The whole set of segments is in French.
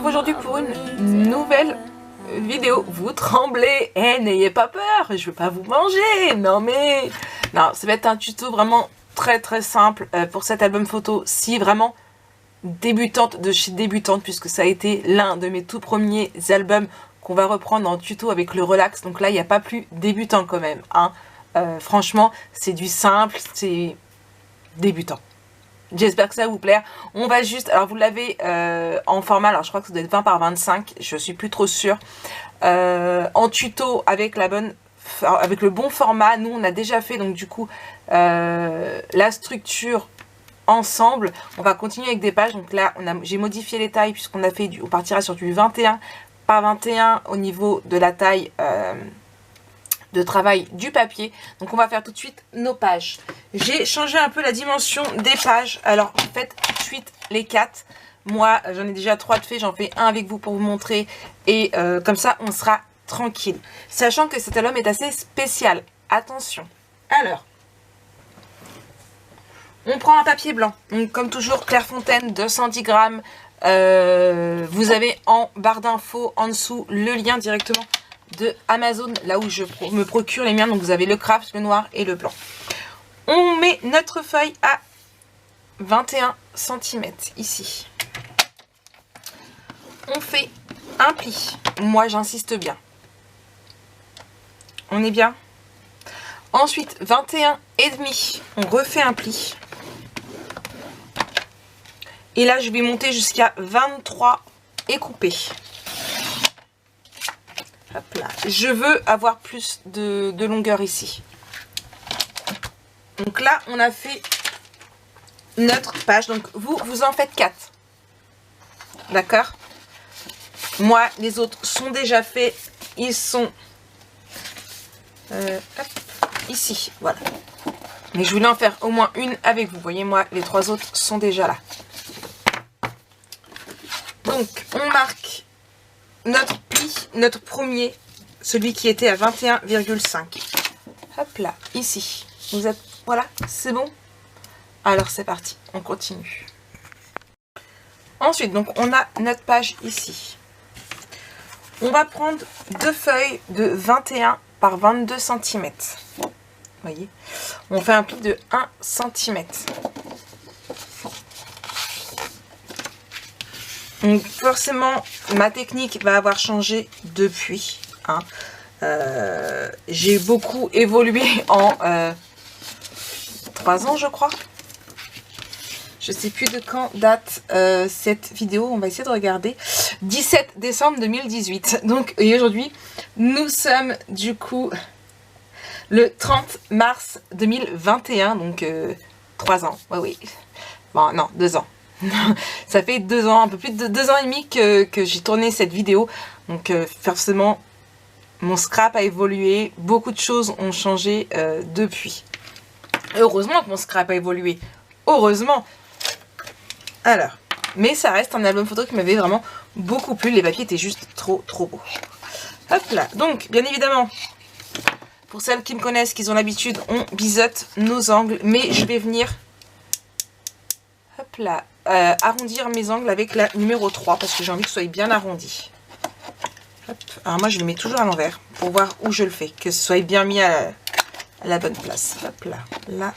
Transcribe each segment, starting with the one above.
retrouve aujourd'hui pour une nouvelle vidéo. Vous tremblez, n'ayez pas peur, je vais pas vous manger. Non, ça va être un tuto vraiment très simple pour cet album photo. Si vraiment débutante de chez débutante, puisque ça a été l'un de mes tout premiers albums qu'on va reprendre en tuto avec le relax. Donc là, il n'y a pas plus débutant quand même, hein. Franchement, c'est du simple, c'est débutant. J'espère que ça vous plaire. On va juste, alors vous l'avez en format, alors je crois que ça doit être 20 par 25, je suis plus trop sûre. En tuto avec le bon format. Nous on a déjà fait donc du coup la structure ensemble. On va continuer avec des pages. Donc là j'ai modifié les tailles puisqu'on a fait on partira sur du 21 par 21 au niveau de la taille de travail du papier. Donc on va faire tout de suite nos pages. J'ai changé un peu la dimension des pages. Alors faites tout de suite les 4. Moi j'en ai déjà 3 de fait, j'en fais un avec vous pour vous montrer et comme ça on sera tranquille. Sachant que cet album est assez spécial. Attention. Alors on prend un papier blanc. Donc comme toujours Clairefontaine 210 grammes. Vous avez en barre d'infos en dessous le lien directement de Amazon, là où je me procure les miens. Donc vous avez le craft, le noir et le blanc. On met notre feuille à 21 cm ici. On fait un pli. Moi j'insiste bien. On est bien. Ensuite 21,5. On refait un pli. Et là je vais monter jusqu'à 23 et couper. Hop là. Je veux avoir plus de longueur ici. Donc là, on a fait notre page. Donc vous en faites 4. D'accord? Moi, les autres sont déjà faits. Ils sont ici. Voilà. Mais je voulais en faire au moins une avec vous. Vous voyez, moi, les 3 autres sont déjà là. Donc, on marque notre pli, notre premier, celui qui était à 21,5. Hop là, ici. Vous êtes, voilà, c'est bon. Alors c'est parti, on continue. Ensuite, donc on a notre page ici. On va prendre 2 feuilles de 21 par 22 cm. Vous voyez, on fait un pli de 1 cm. Donc forcément, ma technique va avoir changé depuis. Hein. J'ai beaucoup évolué en 3 ans, je crois. Je sais plus de quand date cette vidéo. On va essayer de regarder. 17 décembre 2018. Donc, et aujourd'hui, nous sommes du coup le 30 mars 2021. Donc, 3 ans. Oui. Bon, non, 2 ans. Ça fait 2 ans, un peu plus de 2 ans et demi que j'ai tourné cette vidéo. Donc forcément, mon scrap a évolué. Beaucoup de choses ont changé depuis. Heureusement que mon scrap a évolué. Heureusement. Alors, mais ça reste un album photo qui m'avait vraiment beaucoup plu. Les papiers étaient juste trop beaux. Hop là. Donc, bien évidemment, pour celles qui me connaissent, qui ont l'habitude, on biseaute nos angles. Mais je vais venir... Hop là. Arrondir mes angles avec la numéro 3 parce que j'ai envie que ce soit bien arrondi. Hop. Alors moi je le mets toujours à l'envers pour voir où je le fais, que ce soit bien mis à la bonne place. Hop là, là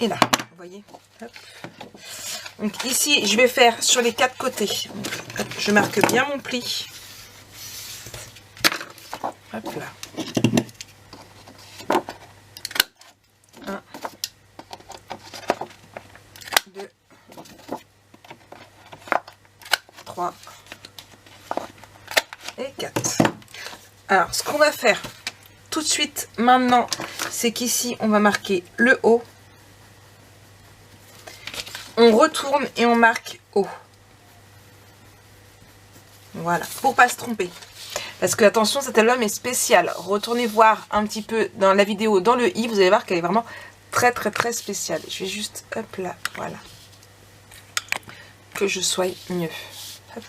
et là, vous voyez. Hop. Donc ici je vais faire sur les 4 côtés. Donc, hop, je marque bien mon pli. Hop là. 1, 2, 3 et 4. Alors ce qu'on va faire tout de suite maintenant, c'est qu'ici on va marquer le haut, on retourne et on marque haut. Voilà, pour pas se tromper, parce que attention, cet album est spécial. Retournez voir un petit peu dans la vidéo, dans le i, vous allez voir qu'elle est vraiment très spéciale. Je vais juste, hop là, voilà, que je sois mieux. Hop.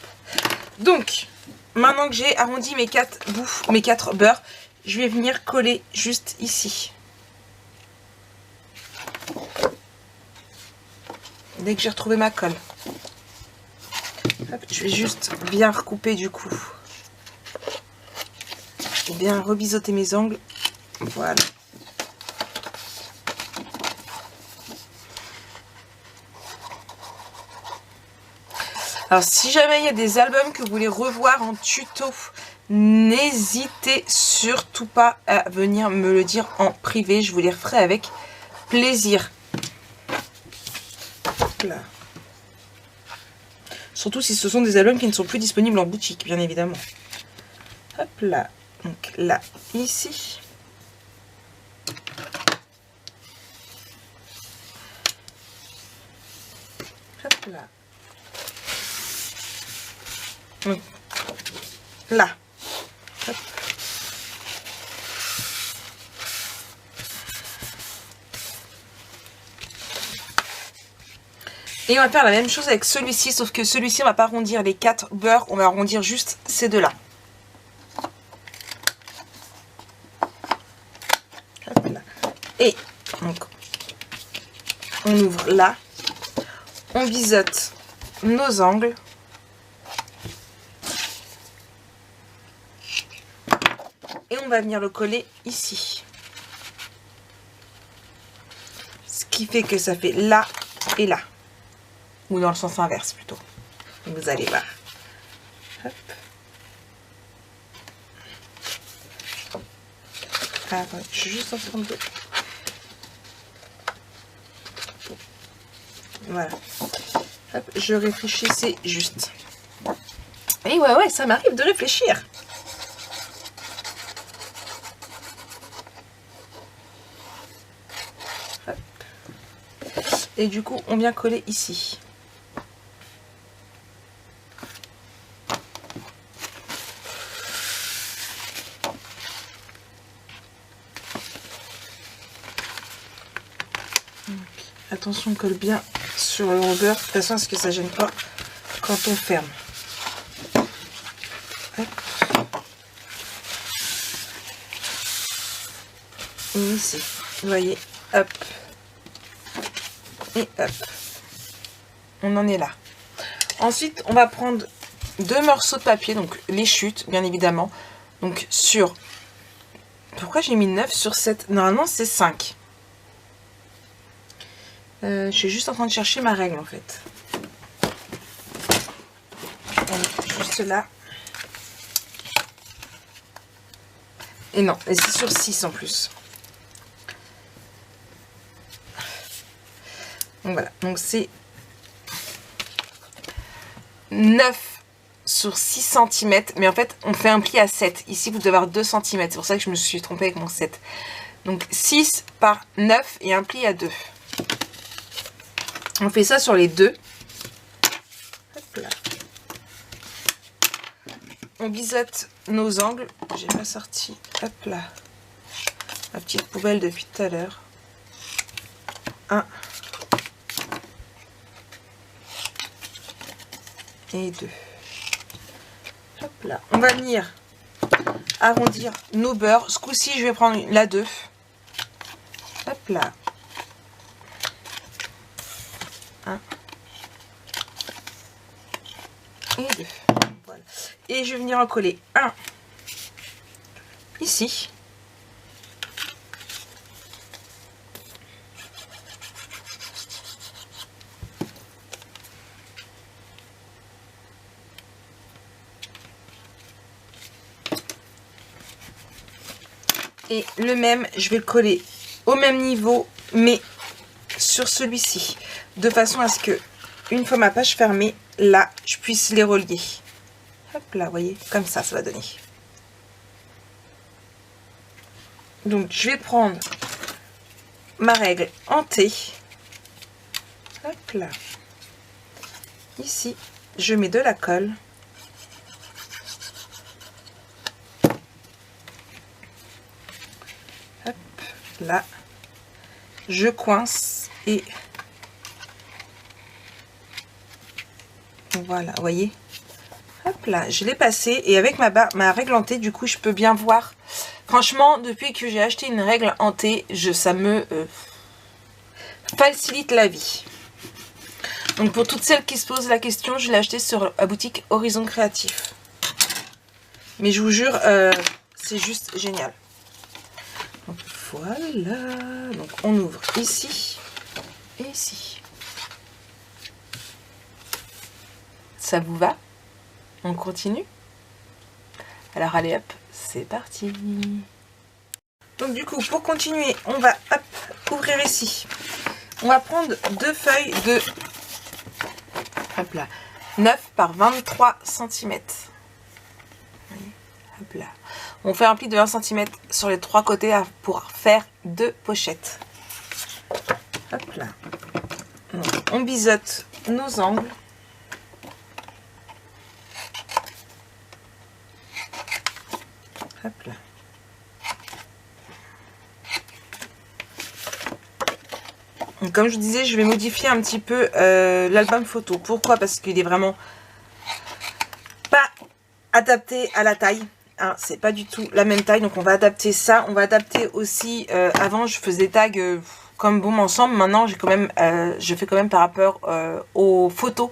Donc maintenant que j'ai arrondi mes 4 bouffes, mes 4 beurres, je vais venir coller juste ici. Dès que j'ai retrouvé ma colle. Hop, je vais juste bien recouper du coup. Bien rebiseauter mes angles. Voilà. Alors si jamais il y a des albums que vous voulez revoir en tuto, n'hésitez surtout pas à venir me le dire en privé. Je vous les referai avec plaisir. Hop là. Surtout si ce sont des albums qui ne sont plus disponibles en boutique, bien évidemment. Hop là. Donc là, ici. Hop là. Donc, là. Hop. Et on va faire la même chose avec celui-ci, sauf que celui-ci on va pas arrondir les 4 beurres, on va arrondir juste ces deux-là. Et donc on ouvre là, on biseaute nos angles. Et on va venir le coller ici. Ce qui fait que ça fait là et là. Ou dans le sens inverse plutôt. Vous allez voir. Hop. Ah, ouais, je suis juste en train de... Voilà. Hop, je réfléchissais juste. Et ouais, ça m'arrive de réfléchir. Hop. Et du coup, on vient coller ici. Attention, on colle bien sur le rebord, de toute façon, parce que ça gêne pas quand on ferme. Hop. Et ici, vous voyez, hop. Et hop. On en est là. Ensuite, on va prendre 2 morceaux de papier, donc les chutes, bien évidemment. Donc sur... Pourquoi j'ai mis 9 sur 7? Normalement, c'est 5. Je suis juste en train de chercher ma règle en fait. Juste là. Et non, et c'est sur 6 en plus. Donc voilà, donc c'est 9 sur 6 cm. Mais en fait, on fait un pli à 7. Ici, vous devez avoir 2 cm. C'est pour ça que je me suis trompée avec mon 7. Donc 6 par 9 et un pli à 2. On fait ça sur les deux. Hop là. On biseaute nos angles. J'ai pas sorti. Hop là. Ma petite poubelle depuis tout à l'heure. 1. Et 2. Hop là. On va venir arrondir nos beurres. Ce coup-ci, je vais prendre la 2. Hop là. 1 et 2. Voilà. Et je vais venir en coller un ici. Et le même, je vais le coller au même niveau, mais sur celui-ci, de façon à ce que, une fois ma page fermée, là, je puisse les relier. Hop là, vous voyez, comme ça va donner. Donc, je vais prendre ma règle en T. Hop là. Ici, je mets de la colle. Hop là. Je coince et voilà, vous voyez. Hop là, je l'ai passé et avec ma règle en T, du coup, je peux bien voir. Franchement, depuis que j'ai acheté une règle en T, ça me facilite la vie. Donc pour toutes celles qui se posent la question, je l'ai acheté sur la boutique Horizon Créatif. Mais je vous jure, c'est juste génial. Donc voilà, donc on ouvre ici et ici. Ça vous va? On continue? Alors allez hop, c'est parti. Donc du coup, pour continuer, on va hop, ouvrir ici. On va prendre deux feuilles de hop là, 9 par 23 cm. Hop là. On fait un pli de 1 cm sur les trois côtés pour faire deux pochettes. Hop là. Donc, on biseaute nos angles. Hop là. Donc, comme je vous disais, je vais modifier un petit peu l'album photo. Pourquoi? Parce qu'il est vraiment pas adapté à la taille. Hein, c'est pas du tout la même taille, donc on va adapter ça. On va adapter aussi, avant je faisais des tags comme bon ensemble, maintenant j'ai quand même, je fais quand même par rapport aux photos.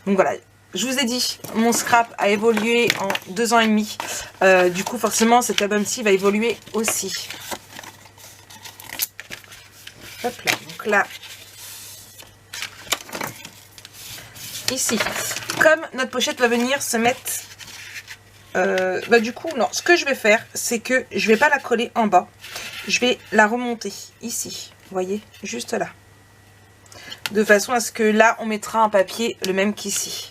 Donc voilà, je vous ai dit, mon scrap a évolué en 2 ans et demi. Du coup forcément cet album-ci va évoluer aussi. Hop là, donc là, ici, comme notre pochette va venir se mettre... du coup non, ce que je vais faire c'est que je vais pas la coller en bas, je vais la remonter ici, vous voyez, juste là, de façon à ce que là on mettra un papier le même qu'ici.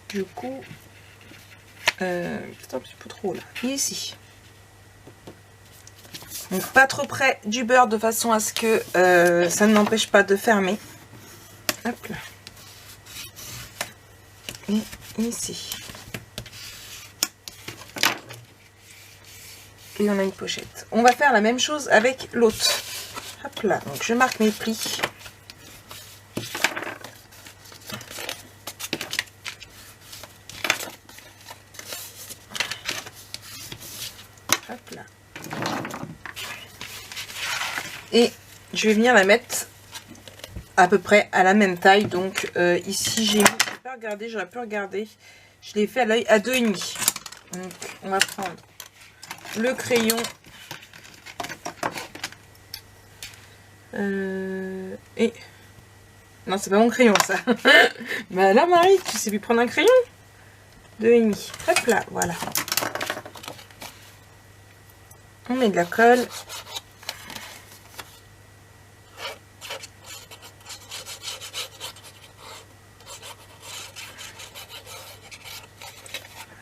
Du coup peut-être un petit peu trop là, ici. Donc pas trop près du beurre de façon à ce que ça ne m'empêche pas de fermer. Hop là. Et ici. Et on a une pochette. On va faire la même chose avec l'autre. Hop là, donc je marque mes plis. Hop là. Et je vais venir la mettre à peu près à la même taille. Donc ici j'ai mis, j'aurais pu regarder, je l'ai fait à l'œil à 2,5. Donc on va prendre le crayon et non, c'est pas mon crayon ça. Bah là Marie, tu sais plus prendre un crayon. 2,5. Hop là, voilà. On met de la colle.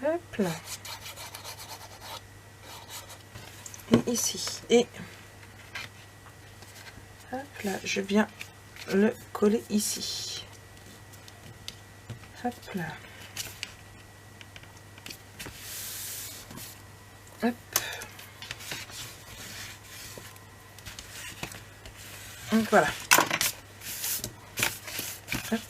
Hop là. Et ici. Et hop là, je viens le coller ici. Hop là. Hop. Donc voilà. Hop.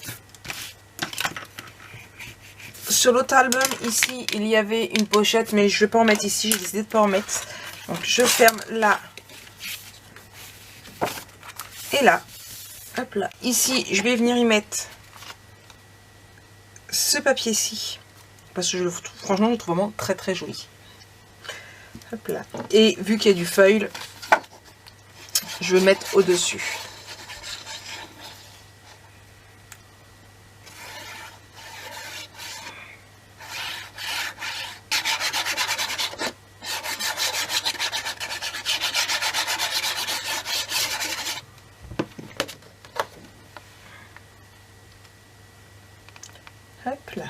Sur l'autre album, ici, il y avait une pochette, mais je ne vais pas en mettre ici, j'ai décidé de ne pas en mettre. Donc je ferme là et là. Hop là. Ici, je vais venir y mettre ce papier-ci. Parce que franchement, je le trouve vraiment très très joli. Hop là. Et vu qu'il y a du foil, je vais le mettre au-dessus. Hop là.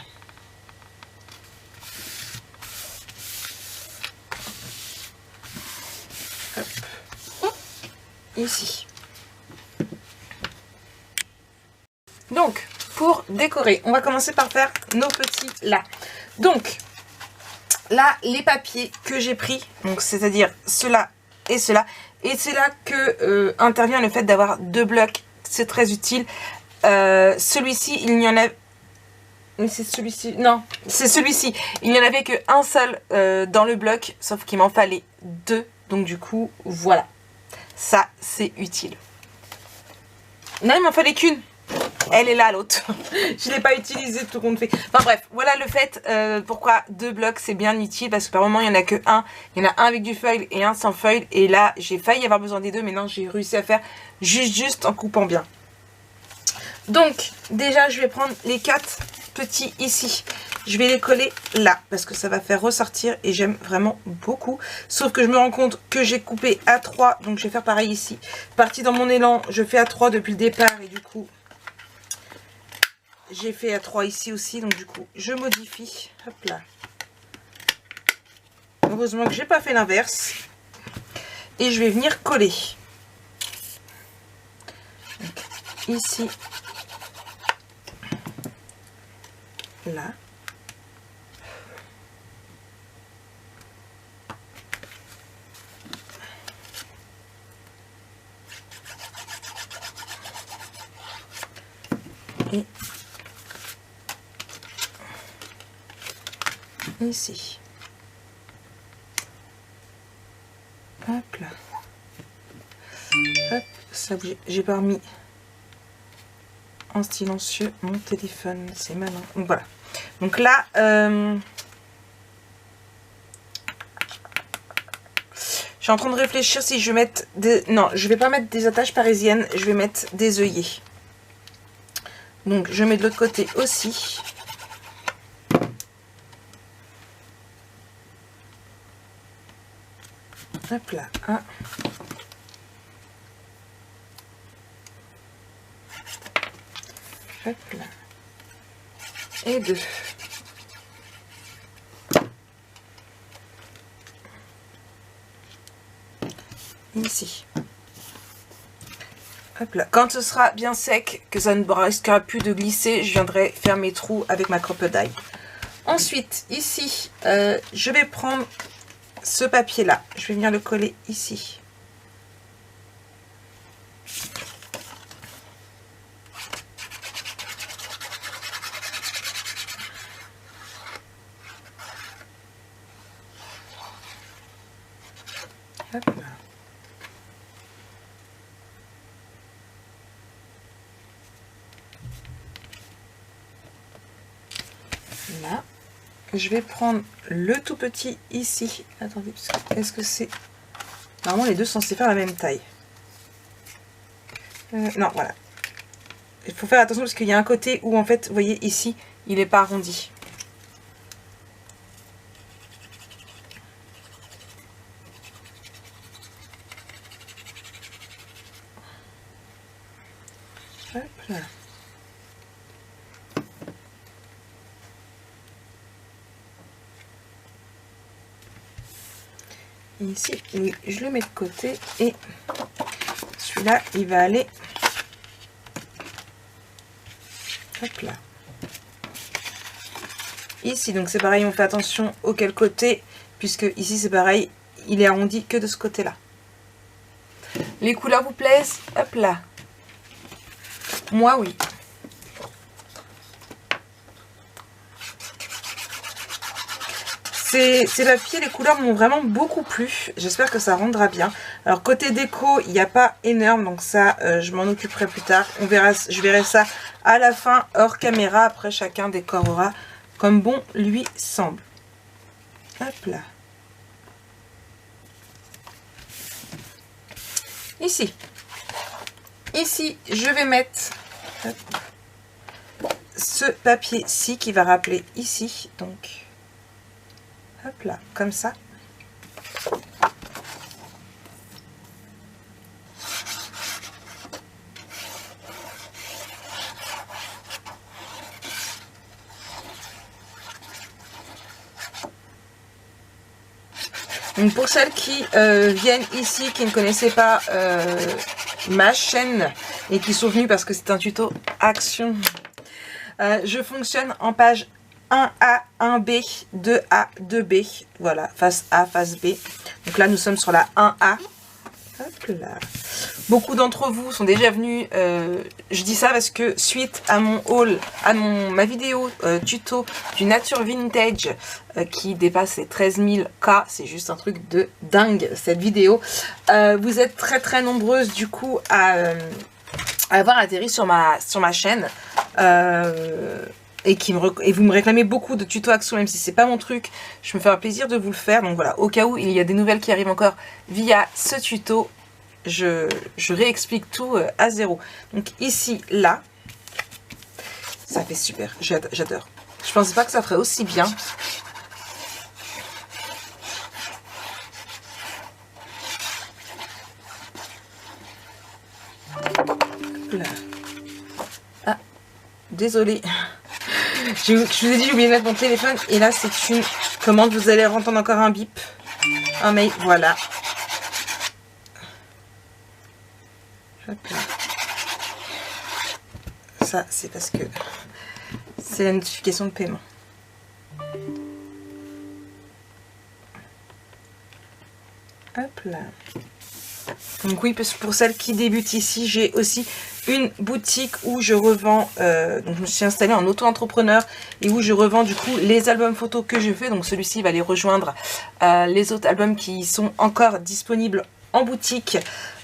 Hop. Ici. Donc, pour décorer, on va commencer par faire nos petits là. Donc, là, les papiers que j'ai pris, donc c'est-à-dire ceux-là et ceux-là, et c'est là que intervient le fait d'avoir deux blocs, c'est très utile. Celui-ci, il n'y en a... Mais c'est celui-ci... Non, c'est celui-ci. Il n'y en avait qu'un seul dans le bloc, sauf qu'il m'en fallait 2. Donc du coup, voilà. Ça, c'est utile. Non, il m'en fallait qu'une. Elle est là, l'autre. Je ne l'ai pas utilisée tout compte fait. Enfin bref, voilà le fait pourquoi 2 blocs, c'est bien utile. Parce que par moment, il n'y en a que un. Il y en a un avec du foil et un sans foil. Et là, j'ai failli avoir besoin des deux. Mais non, j'ai réussi à faire juste en coupant bien. Donc, déjà, je vais prendre les 4 petits ici. Je vais les coller là parce que ça va faire ressortir et j'aime vraiment beaucoup. Sauf que je me rends compte que j'ai coupé à 3, donc je vais faire pareil ici. Parti dans mon élan, je fais à 3 depuis le départ et du coup, j'ai fait à 3 ici aussi. Donc du coup, je modifie. Hop là. Heureusement que j'ai pas fait l'inverse. Et je vais venir coller. Donc, ici. Là. Et ici. Hop là. Hop, ça j'ai pas remis en silencieux mon téléphone, c'est malin. Donc voilà. Donc là, je suis en train de réfléchir si je vais mettre des... Non, je vais pas mettre des attaches parisiennes, je vais mettre des œillets. Donc je mets de l'autre côté aussi. Hop là, 1. Hop là. Et 2. Ici. Hop là. Quand ce sera bien sec, que ça ne risquera plus de glisser, je viendrai faire mes trous avec ma crocodile. Ensuite, ici, je vais prendre ce papier là. Je vais venir le coller ici. Hop là. Là. Je vais prendre le tout petit ici. Attendez, est-ce que c'est... Normalement, les deux sont censés faire la même taille. Non, voilà. Il faut faire attention parce qu'il y a un côté où, en fait, vous voyez, ici, il n'est pas arrondi. Hop là. Ici, oui, je le mets de côté et celui-là, il va aller hop là. Ici, donc c'est pareil, on fait attention auquel côté, puisque ici c'est pareil, il est arrondi que de ce côté-là. Les couleurs vous plaisent? Hop là. Moi, oui. Ces papiers, les couleurs m'ont vraiment beaucoup plu. J'espère que ça rendra bien. Alors côté déco, il n'y a pas énorme, donc ça, je m'en occuperai plus tard. On verra, je verrai ça à la fin, hors caméra. Après, chacun décorera comme bon lui semble. Hop là. Ici. Ici, je vais mettre hop, ce papier-ci qui va rappeler ici. Donc... hop là, comme ça. Donc pour celles qui viennent ici, qui ne connaissaient pas ma chaîne et qui sont venues parce que c'est un tuto action, je fonctionne en page 1A, 1B, 2A, 2B. Voilà, face A, face B. Donc là, nous sommes sur la 1A. Hop là. Beaucoup d'entre vous sont déjà venus, je dis ça parce que suite à mon haul, à ma vidéo tuto du Nature Vintage qui dépasse les 13 000 K, c'est juste un truc de dingue cette vidéo. Vous êtes très nombreuses du coup à avoir atterri sur ma chaîne. Et vous me réclamez beaucoup de tutos Action, même si c'est pas mon truc, je me fais un plaisir de vous le faire. Donc voilà, au cas où il y a des nouvelles qui arrivent encore via ce tuto, je réexplique tout à zéro. Donc ici, là, ça fait super, j'adore. Je pensais pas que ça ferait aussi bien. Là. Ah, désolée. Je vous ai dit, j'ai oublié de mettre mon téléphone. Et là, c'est une commande. Vous allez entendre encore un bip. Un mail, voilà. Hop là. Ça, c'est parce que c'est la notification de paiement. Hop là. Donc oui, pour celles qui débutent ici, j'ai aussi une boutique où je revends, donc je me suis installée en auto-entrepreneur et où je revends du coup les albums photos que je fais. Donc celui-ci va les rejoindre les autres albums qui sont encore disponibles en boutique.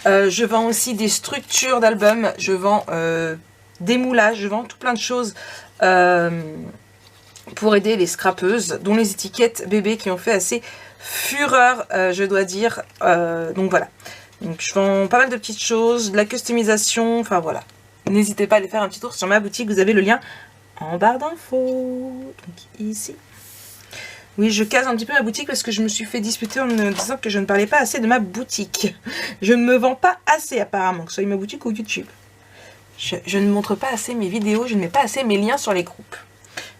Je vends aussi des structures d'albums, je vends des moulages, je vends tout plein de choses pour aider les scrapeuses, dont les étiquettes bébés qui ont fait assez fureur, je dois dire. Donc voilà. Donc je vends pas mal de petites choses, de la customisation, enfin voilà. N'hésitez pas à aller faire un petit tour sur ma boutique, vous avez le lien en barre d'infos. Donc ici. Oui, je case un petit peu ma boutique parce que je me suis fait disputer en me disant que je ne parlais pas assez de ma boutique. Je ne me vends pas assez apparemment, que ce soit ma boutique ou YouTube. Je ne montre pas assez mes vidéos, je ne mets pas assez mes liens sur les groupes.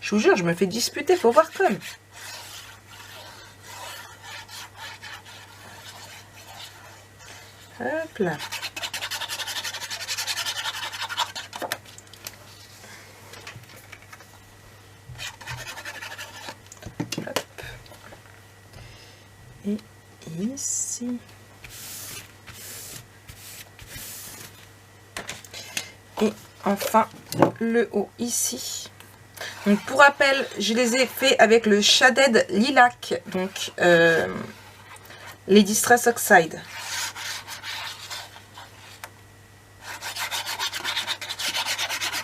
Je vous jure, je me fais disputer, faut voir comme. Hop là. Hop. Et ici. Et enfin, le haut ici. Donc pour rappel, je les ai fait avec le Shaded Lilac, donc les Distress Oxide.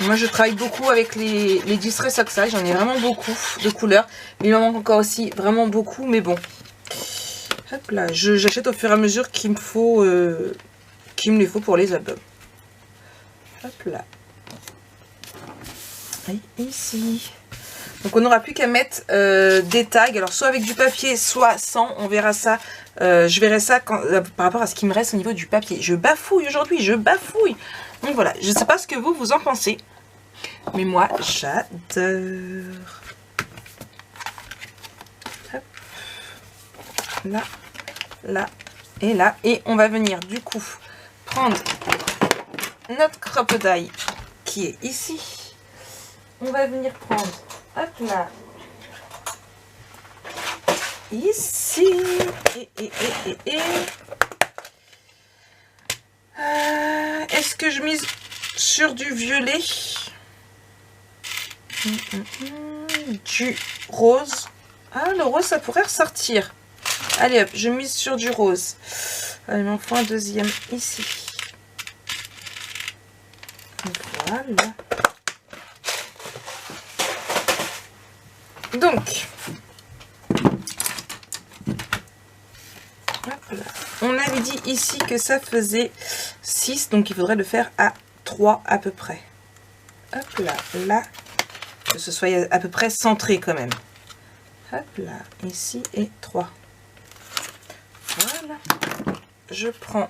Moi je travaille beaucoup avec les Distress Oxide, j'en ai vraiment beaucoup de couleurs. Mais il m'en manque encore aussi vraiment beaucoup, mais bon. Hop là, j'achète au fur et à mesure qu'il me les faut pour les albums. Hop là. Et ici. Donc on n'aura plus qu'à mettre des tags, alors soit avec du papier, soit sans, on verra ça. Je verrai ça par rapport à ce qui me reste au niveau du papier. Je bafouille aujourd'hui, je bafouille. Donc voilà, je ne sais pas ce que vous en pensez, mais moi j'adore. Là, là et là. Et on va venir du coup prendre notre crocodile qui est ici. On va venir prendre, hop là, ici, est-ce que je mise sur du violet, du rose? Ah, le rose, ça pourrait ressortir. Allez hop, je mise sur du rose. Allez, il m'en faut un deuxième ici. Voilà. Donc, on avait dit ici que ça faisait 6, donc il faudrait le faire à 3 à peu près. Hop là, là, que ce soit à peu près centré quand même. Hop là, ici et 3. Voilà. Je prends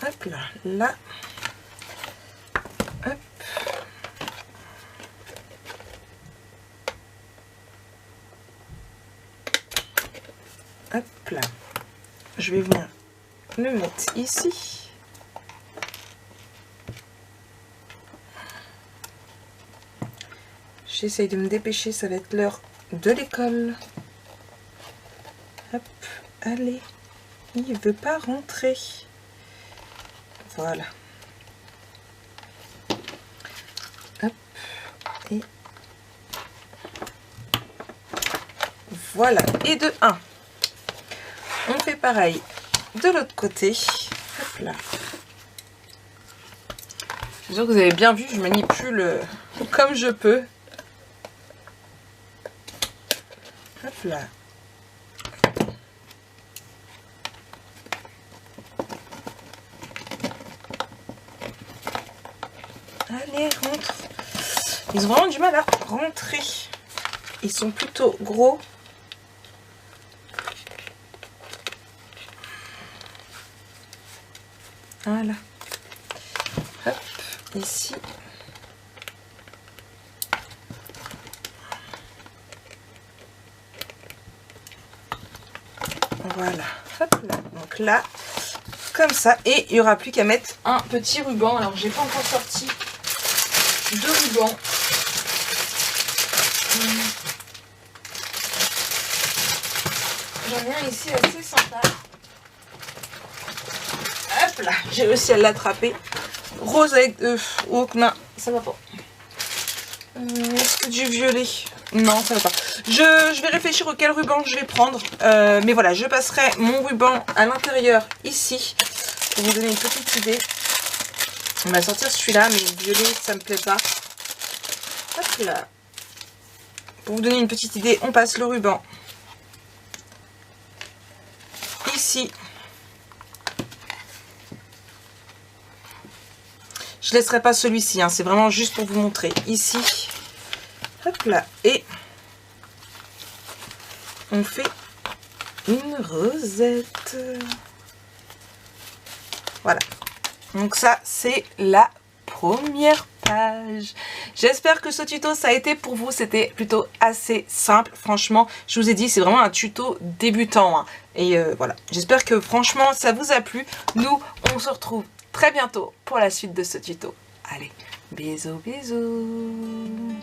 hop là, là. Hop. Hop là. Je vais venir le mettre ici. J'essaye de me dépêcher, ça va être l'heure de l'école. Hop, allez. Il veut pas rentrer. Voilà. Hop. Et voilà. Et de 1. On fait pareil de l'autre côté. Hop là. Je suis sûre que vous avez bien vu, je manipule comme je peux. Hop là. Allez, rentre. Ils ont vraiment du mal à rentrer. Ils sont plutôt gros. Voilà. Hop, ici. Voilà. Hop là. Donc là, comme ça. Et il n'y aura plus qu'à mettre un petit ruban. Alors, j'ai pas encore sorti de ruban. J'en ai un ici assez sympa. Hop là, j'ai réussi à l'attraper. Rose avec... oh non, ça va pas. Est-ce que du violet? Non, ça va pas. Je vais réfléchir auquel ruban je vais prendre. Mais voilà, je passerai mon ruban à l'intérieur ici. Pour vous donner une petite idée. On va sortir celui-là, mais violet, ça me plaît pas. Hop là. Pour vous donner une petite idée, on passe le ruban ici. Je laisserai pas celui-ci, hein, c'est vraiment juste pour vous montrer. Ici, hop là, et on fait une rosette. Voilà. Donc ça, c'est la première page. J'espère que ce tuto, ça a été pour vous. C'était plutôt assez simple. Franchement, je vous ai dit, c'est vraiment un tuto débutant. Hein. Et voilà. J'espère que franchement, ça vous a plu. Nous, on se retrouve très bientôt pour la suite de ce tuto. Allez, bisous, bisous.